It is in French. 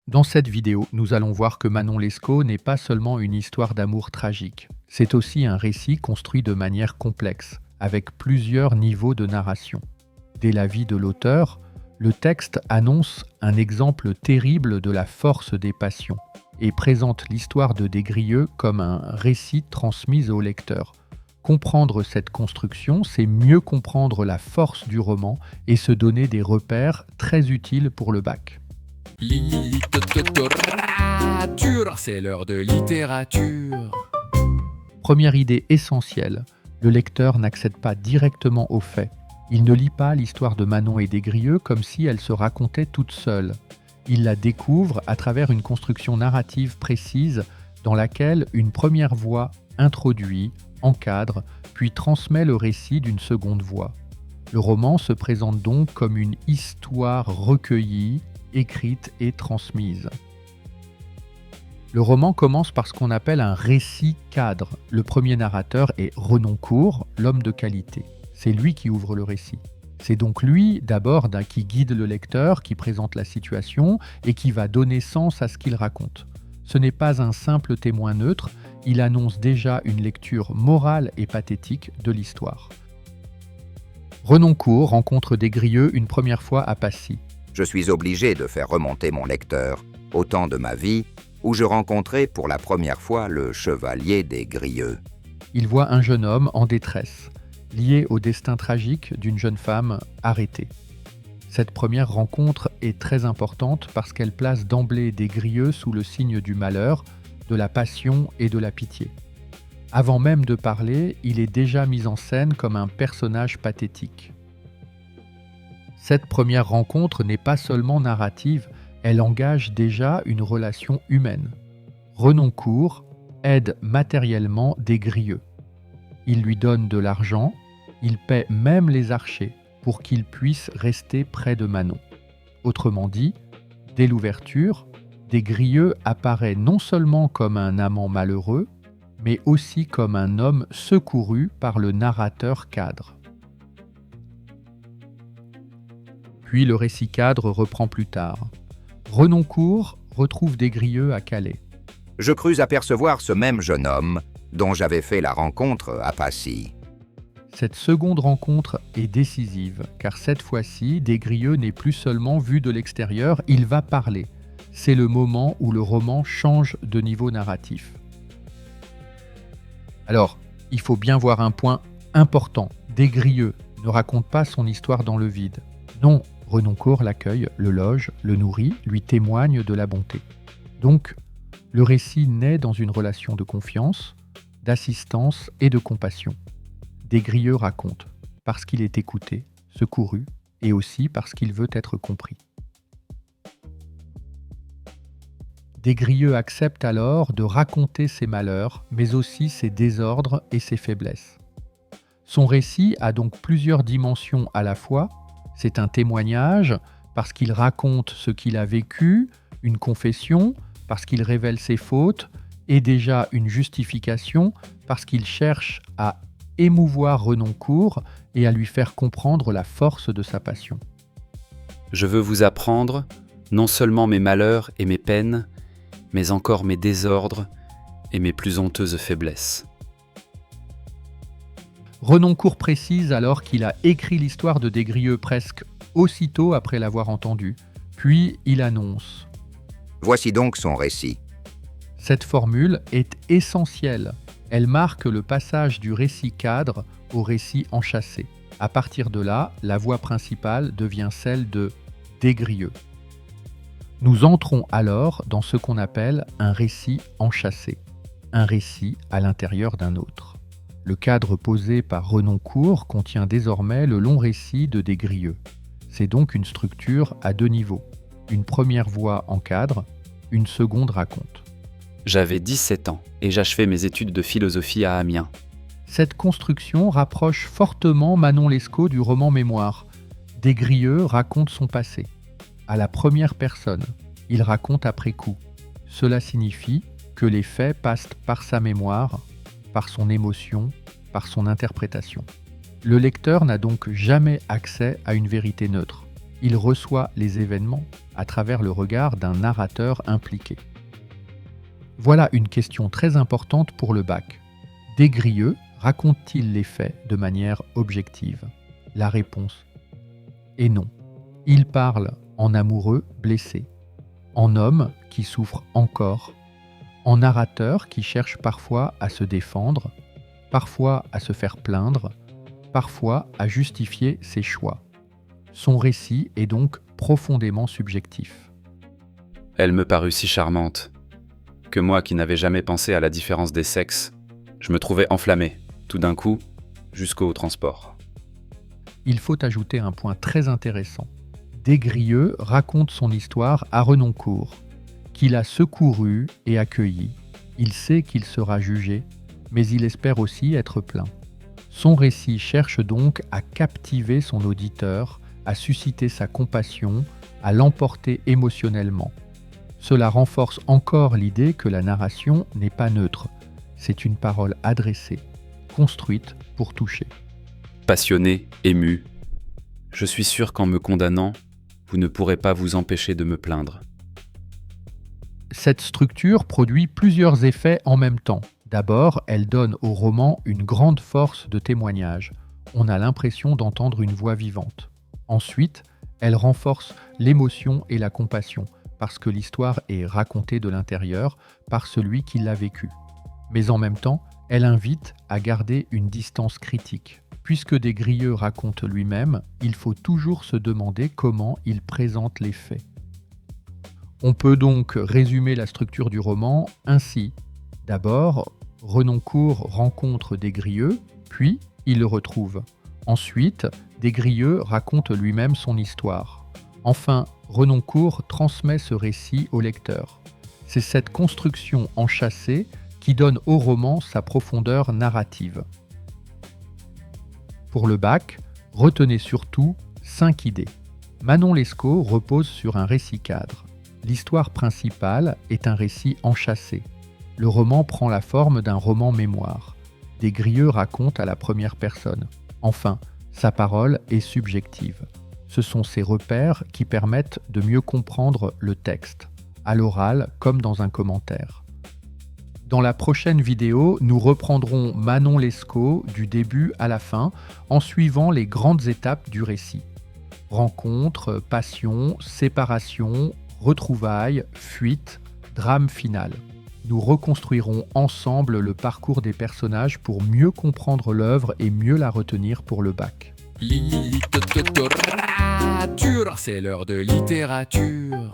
Dans cette vidéo, nous allons voir que Manon Lescaut n'est pas seulement une histoire d'amour tragique, c'est aussi un récit construit de manière complexe, avec plusieurs niveaux de narration. Dès la vie de l'auteur, le texte annonce un exemple terrible de la force des passions et présente l'histoire de Desgrieux comme un récit transmis au lecteur. Comprendre cette construction, c'est mieux comprendre la force du roman et se donner des repères très utiles pour le bac. Littérature, c'est l'heure de littérature. Première idée essentielle, le lecteur n'accède pas directement aux faits. Il ne lit pas l'histoire de Manon et Desgrieux comme si elle se racontait toute seule. Il la découvre à travers une construction narrative précise dans laquelle une première voix introduit, encadre, puis transmet le récit d'une seconde voix. Le roman se présente donc comme une histoire recueillie, écrite et transmise. Le roman commence par ce qu'on appelle un récit cadre. Le premier narrateur est Renoncourt, l'homme de qualité. C'est lui qui ouvre le récit. C'est donc lui, d'abord, qui guide le lecteur, qui présente la situation et qui va donner sens à ce qu'il raconte. Ce n'est pas un simple témoin neutre, il annonce déjà une lecture morale et pathétique de l'histoire. Renoncourt rencontre Desgrieux une première fois à Passy. Je suis obligé de faire remonter mon lecteur au temps de ma vie où je rencontrai pour la première fois le chevalier Desgrieux. Il voit un jeune homme en détresse, lié au destin tragique d'une jeune femme arrêtée. Cette première rencontre est très importante parce qu'elle place d'emblée Desgrieux sous le signe du malheur, de la passion et de la pitié. Avant même de parler, il est déjà mis en scène comme un personnage pathétique. Cette première rencontre n'est pas seulement narrative, elle engage déjà une relation humaine. Renoncourt aide matériellement Desgrieux. Il lui donne de l'argent, il paie même les archers pour qu'ils puissent rester près de Manon. Autrement dit, dès l'ouverture, Desgrieux apparaît non seulement comme un amant malheureux, mais aussi comme un homme secouru par le narrateur cadre. Puis le récit cadre reprend plus tard. Renoncourt retrouve Desgrieux à Calais. Je crus apercevoir ce même jeune homme dont j'avais fait la rencontre à Passy. Cette seconde rencontre est décisive, car cette fois-ci, Desgrieux n'est plus seulement vu de l'extérieur, il va parler. C'est le moment où le roman change de niveau narratif. Alors, il faut bien voir un point important. Desgrieux ne raconte pas son histoire dans le vide. Non, Renoncourt l'accueille, le loge, le nourrit, lui témoigne de la bonté. Donc, le récit naît dans une relation de confiance, d'assistance et de compassion. Desgrieux raconte parce qu'il est écouté, secouru et aussi parce qu'il veut être compris. Desgrieux accepte alors de raconter ses malheurs, mais aussi ses désordres et ses faiblesses. Son récit a donc plusieurs dimensions à la fois. C'est un témoignage parce qu'il raconte ce qu'il a vécu, une confession parce qu'il révèle ses fautes, et déjà une justification parce qu'il cherche à émouvoir Renoncourt et à lui faire comprendre la force de sa passion. Je veux vous apprendre non seulement mes malheurs et mes peines, mais encore mes désordres et mes plus honteuses faiblesses. Renoncourt précise alors qu'il a écrit l'histoire de Desgrieux presque aussitôt après l'avoir entendu. Puis il annonce. Voici donc son récit. Cette formule est essentielle. Elle marque le passage du récit cadre au récit enchâssé. À partir de là, la voix principale devient celle de Desgrieux. Nous entrons alors dans ce qu'on appelle un récit enchâssé, un récit à l'intérieur d'un autre. Le cadre posé par Renoncourt contient désormais le long récit de Desgrieux. C'est donc une structure à deux niveaux. Une première voix encadre, une seconde raconte. J'avais 17 ans et j'achevais mes études de philosophie à Amiens. Cette construction rapproche fortement Manon Lescaut du roman Mémoire. Desgrieux raconte son passé. À la première personne, il raconte après coup. Cela signifie que les faits passent par sa mémoire, par son émotion, par son interprétation. Le lecteur n'a donc jamais accès à une vérité neutre. Il reçoit les événements à travers le regard d'un narrateur impliqué. Voilà une question très importante pour le bac. Desgrieux raconte-t-il les faits de manière objective? La réponse est non. Il parle en amoureux blessé, en homme qui souffre encore, en narrateur qui cherche parfois à se défendre, parfois à se faire plaindre, parfois à justifier ses choix. Son récit est donc profondément subjectif. Elle me parut si charmante que moi qui n'avais jamais pensé à la différence des sexes, je me trouvais enflammé, tout d'un coup, jusqu'au transport. Il faut ajouter un point très intéressant. Desgrieux raconte son histoire à Renoncourt, qu'il a secouru et accueilli. Il sait qu'il sera jugé, mais il espère aussi être plaint. Son récit cherche donc à captiver son auditeur, à susciter sa compassion, à l'emporter émotionnellement. Cela renforce encore l'idée que la narration n'est pas neutre. C'est une parole adressée, construite pour toucher. Passionné, ému, je suis sûr qu'en me condamnant, vous ne pourrez pas vous empêcher de me plaindre. Cette structure produit plusieurs effets en même temps. D'abord, elle donne au roman une grande force de témoignage. On a l'impression d'entendre une voix vivante. Ensuite, elle renforce l'émotion et la compassion, parce que l'histoire est racontée de l'intérieur par celui qui l'a vécue. Mais en même temps, elle invite à garder une distance critique. Puisque Desgrieux raconte lui-même, il faut toujours se demander comment il présente les faits. On peut donc résumer la structure du roman ainsi. D'abord, Renoncourt rencontre Desgrieux, puis il le retrouve. Ensuite, Desgrieux raconte lui-même son histoire. Enfin, Renoncourt transmet ce récit au lecteur. C'est cette construction enchâssée qui donne au roman sa profondeur narrative. Pour le bac, retenez surtout 5 idées. Manon Lescaut repose sur un récit cadre. L'histoire principale est un récit enchâssé. Le roman prend la forme d'un roman mémoire. Desgrieux raconte à la première personne. Enfin, sa parole est subjective. Ce sont ces repères qui permettent de mieux comprendre le texte, à l'oral comme dans un commentaire. Dans la prochaine vidéo, nous reprendrons Manon Lescaut du début à la fin en suivant les grandes étapes du récit. Rencontre, passion, séparation, retrouvailles, fuite, drame final. Nous reconstruirons ensemble le parcours des personnages pour mieux comprendre l'œuvre et mieux la retenir pour le bac. Littérature, c'est l'heure de littérature.